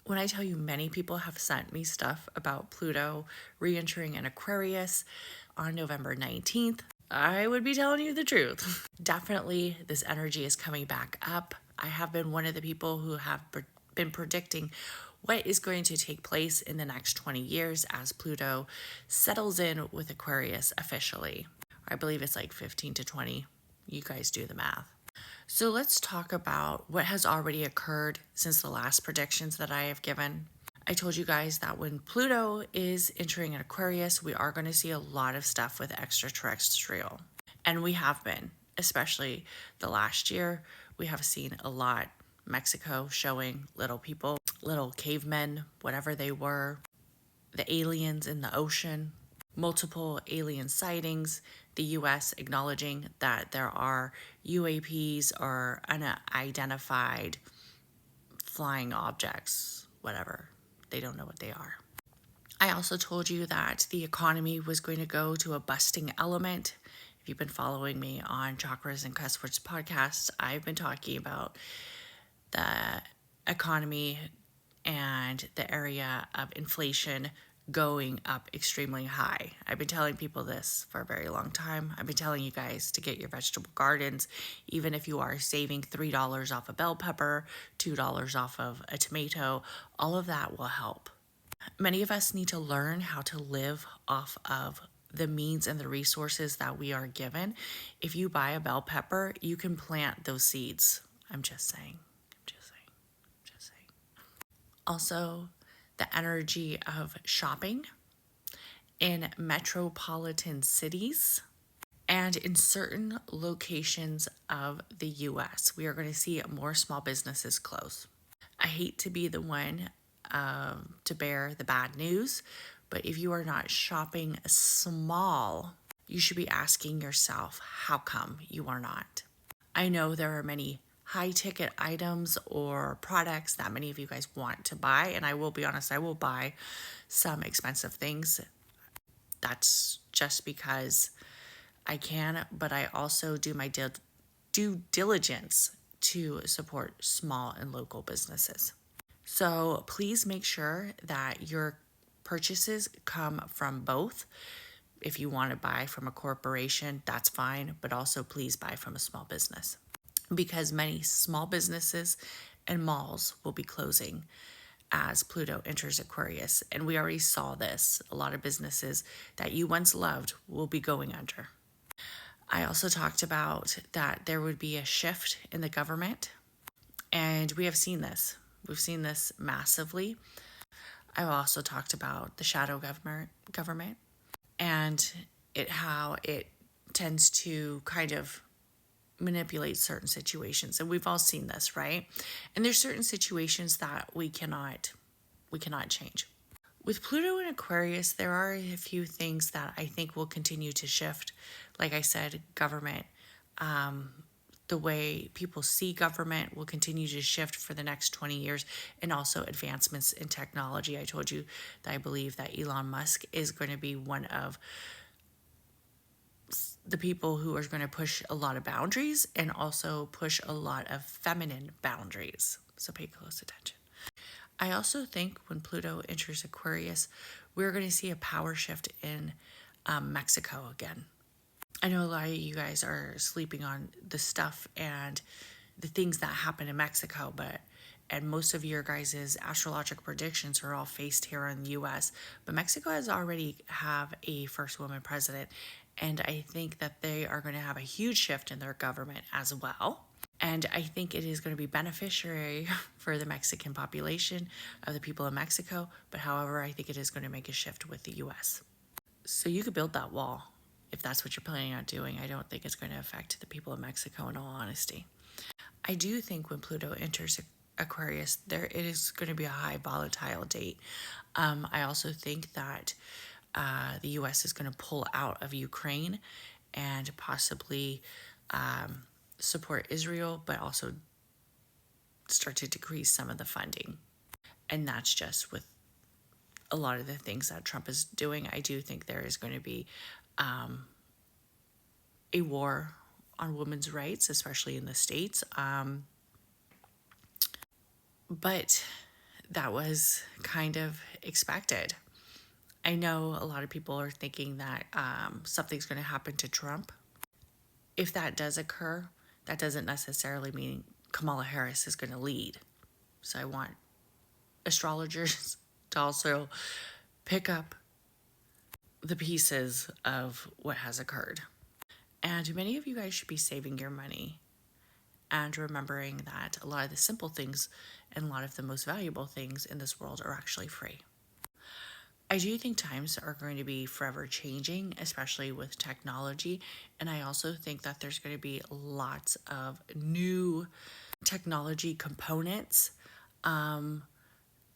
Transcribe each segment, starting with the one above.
When I tell you many people have sent me stuff about Pluto re-entering in Aquarius on November 19th, I would be telling you the truth. Definitely, this energy is coming back up. I have been one of the people who have been predicting what is going to take place in the next 20 years as Pluto settles in with Aquarius officially. I believe it's like 15 to 20. You guys do the math. So let's talk about what has already occurred since the last predictions that I have given. I told you guys that when Pluto is entering an Aquarius, we are going to see a lot of stuff with extraterrestrial. And we have been, especially the last year, we have seen a lot. Mexico showing little people, little cavemen, whatever they were, the aliens in the ocean, multiple alien sightings, the US acknowledging that there are UAPs or unidentified flying objects, whatever. They don't know what they are. I also told you that the economy was going to go to a busting element. If you've been following me on Chakras and Cuss Words podcast, I've been talking about the economy and the area of inflation going up extremely high. I've been telling people this for a very long time. I've been telling you guys to get your vegetable gardens, even if you are saving $3 off a bell pepper, $2 off of a tomato, all of that will help. Many of us need to learn how to live off of the means and the resources that we are given. If you buy a bell pepper, you can plant those seeds. I'm just saying. Also, the energy of shopping in metropolitan cities and in certain locations of the US. We are going to see more small businesses close. I hate to be the one to bear the bad news, but if you are not shopping small, you should be asking yourself, how come you are not? I know there are many high ticket items or products that many of you guys want to buy, and I will be honest, I will buy some expensive things. That's just because I can, but I also do my due diligence to support small and local businesses. So please make sure that your purchases come from both. If you want to buy from a corporation, that's fine, but also please buy from a small business, because many small businesses and malls will be closing as Pluto enters Aquarius. And we already saw this. A lot of businesses that you once loved will be going under. I also talked about that there would be a shift in the government, and we have seen this. We've seen this massively. I also talked about the shadow government and how it tends to kind of manipulate certain situations, and we've all seen this, right? And there's certain situations that we cannot change. With Pluto and Aquarius, there are a few things that I think will continue to shift. Like I said, government, the way people see government will continue to shift for the next 20 years, and also advancements in technology. I told you that I believe that Elon Musk is going to be one of the people who are going to push a lot of boundaries and also push a lot of feminine boundaries. So pay close attention. I also think when Pluto enters Aquarius, we're going to see a power shift in Mexico again. I know a lot of you guys are sleeping on the stuff and the things that happen in Mexico, and most of your guys' astrological predictions are all faced here in the US. But Mexico has already have a first woman president, and I think that they are going to have a huge shift in their government as well. And I think it is going to be beneficiary for the Mexican population of the people of Mexico. But however, I think it is going to make a shift with the US. So you could build that wall if that's what you're planning on doing. I don't think it's going to affect the people of Mexico, in all honesty. I do think when Pluto enters Aquarius, it is going to be a high volatile date. I also think that the US is going to pull out of Ukraine and possibly support Israel, but also start to decrease some of the funding. And that's just with a lot of the things that Trump is doing. I do think there is going to be a war on women's rights, especially in the States. But that was kind of expected. I know a lot of people are thinking that something's going to happen to Trump. If that does occur, that doesn't necessarily mean Kamala Harris is going to lead. So I want astrologers to also pick up the pieces of what has occurred. And many of you guys should be saving your money and remembering that a lot of the simple things and a lot of the most valuable things in this world are actually free. I do think times are going to be forever changing, especially with technology. And I also think that there's going to be lots of new technology components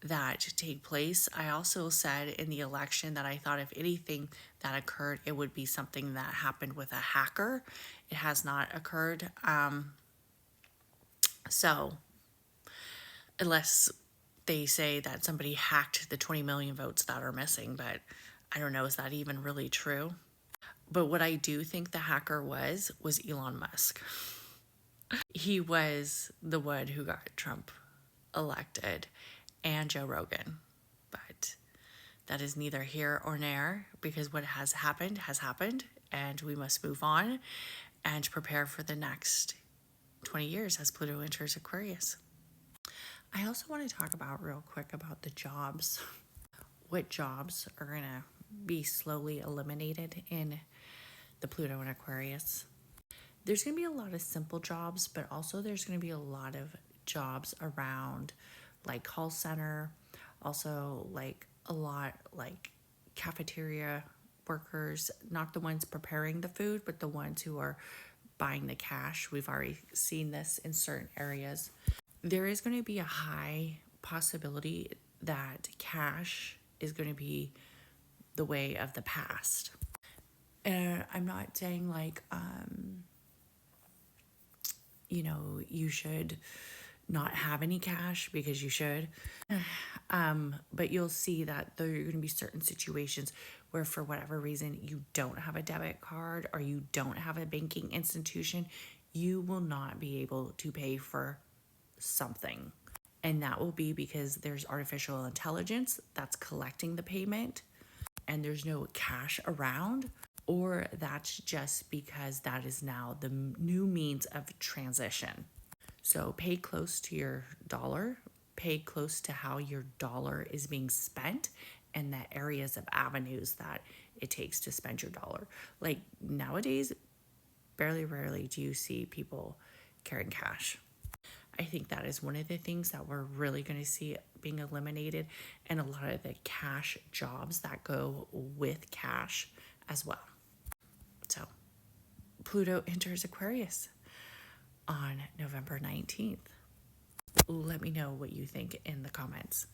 that take place. I also said in the election that I thought if anything that occurred, it would be something that happened with a hacker. It has not occurred. So, unless they say that somebody hacked the 20 million votes that are missing, but I don't know, is that even really true? But what I do think the hacker was Elon Musk. He was the one who got Trump elected and Joe Rogan. But that is neither here or there because what has happened, and we must move on and prepare for the next 20 years as Pluto enters Aquarius. I also want to talk about real quick about the jobs. What jobs are going to be slowly eliminated in the Pluto and Aquarius? There's going to be a lot of simple jobs, but also there's going to be a lot of jobs around like call center, also like a lot like cafeteria workers, not the ones preparing the food, but the ones who are buying the cash. We've already seen this in certain areas. There is going to be a high possibility that cash is going to be the way of the past. And I'm not saying like, you should not have any cash because you should. But you'll see that there are going to be certain situations where for whatever reason you don't have a debit card or you don't have a banking institution, you will not be able to pay for something. And that will be because there's artificial intelligence that's collecting the payment and there's no cash around, or that's just because that is now the new means of transition. So pay close to your dollar, pay close to how your dollar is being spent and the areas of avenues that it takes to spend your dollar. Like nowadays, rarely do you see people carrying cash. I think that is one of the things that we're really going to see being eliminated, and a lot of the cash jobs that go with cash as well. So Pluto enters Aquarius on November 19th. Let me know what you think in the comments.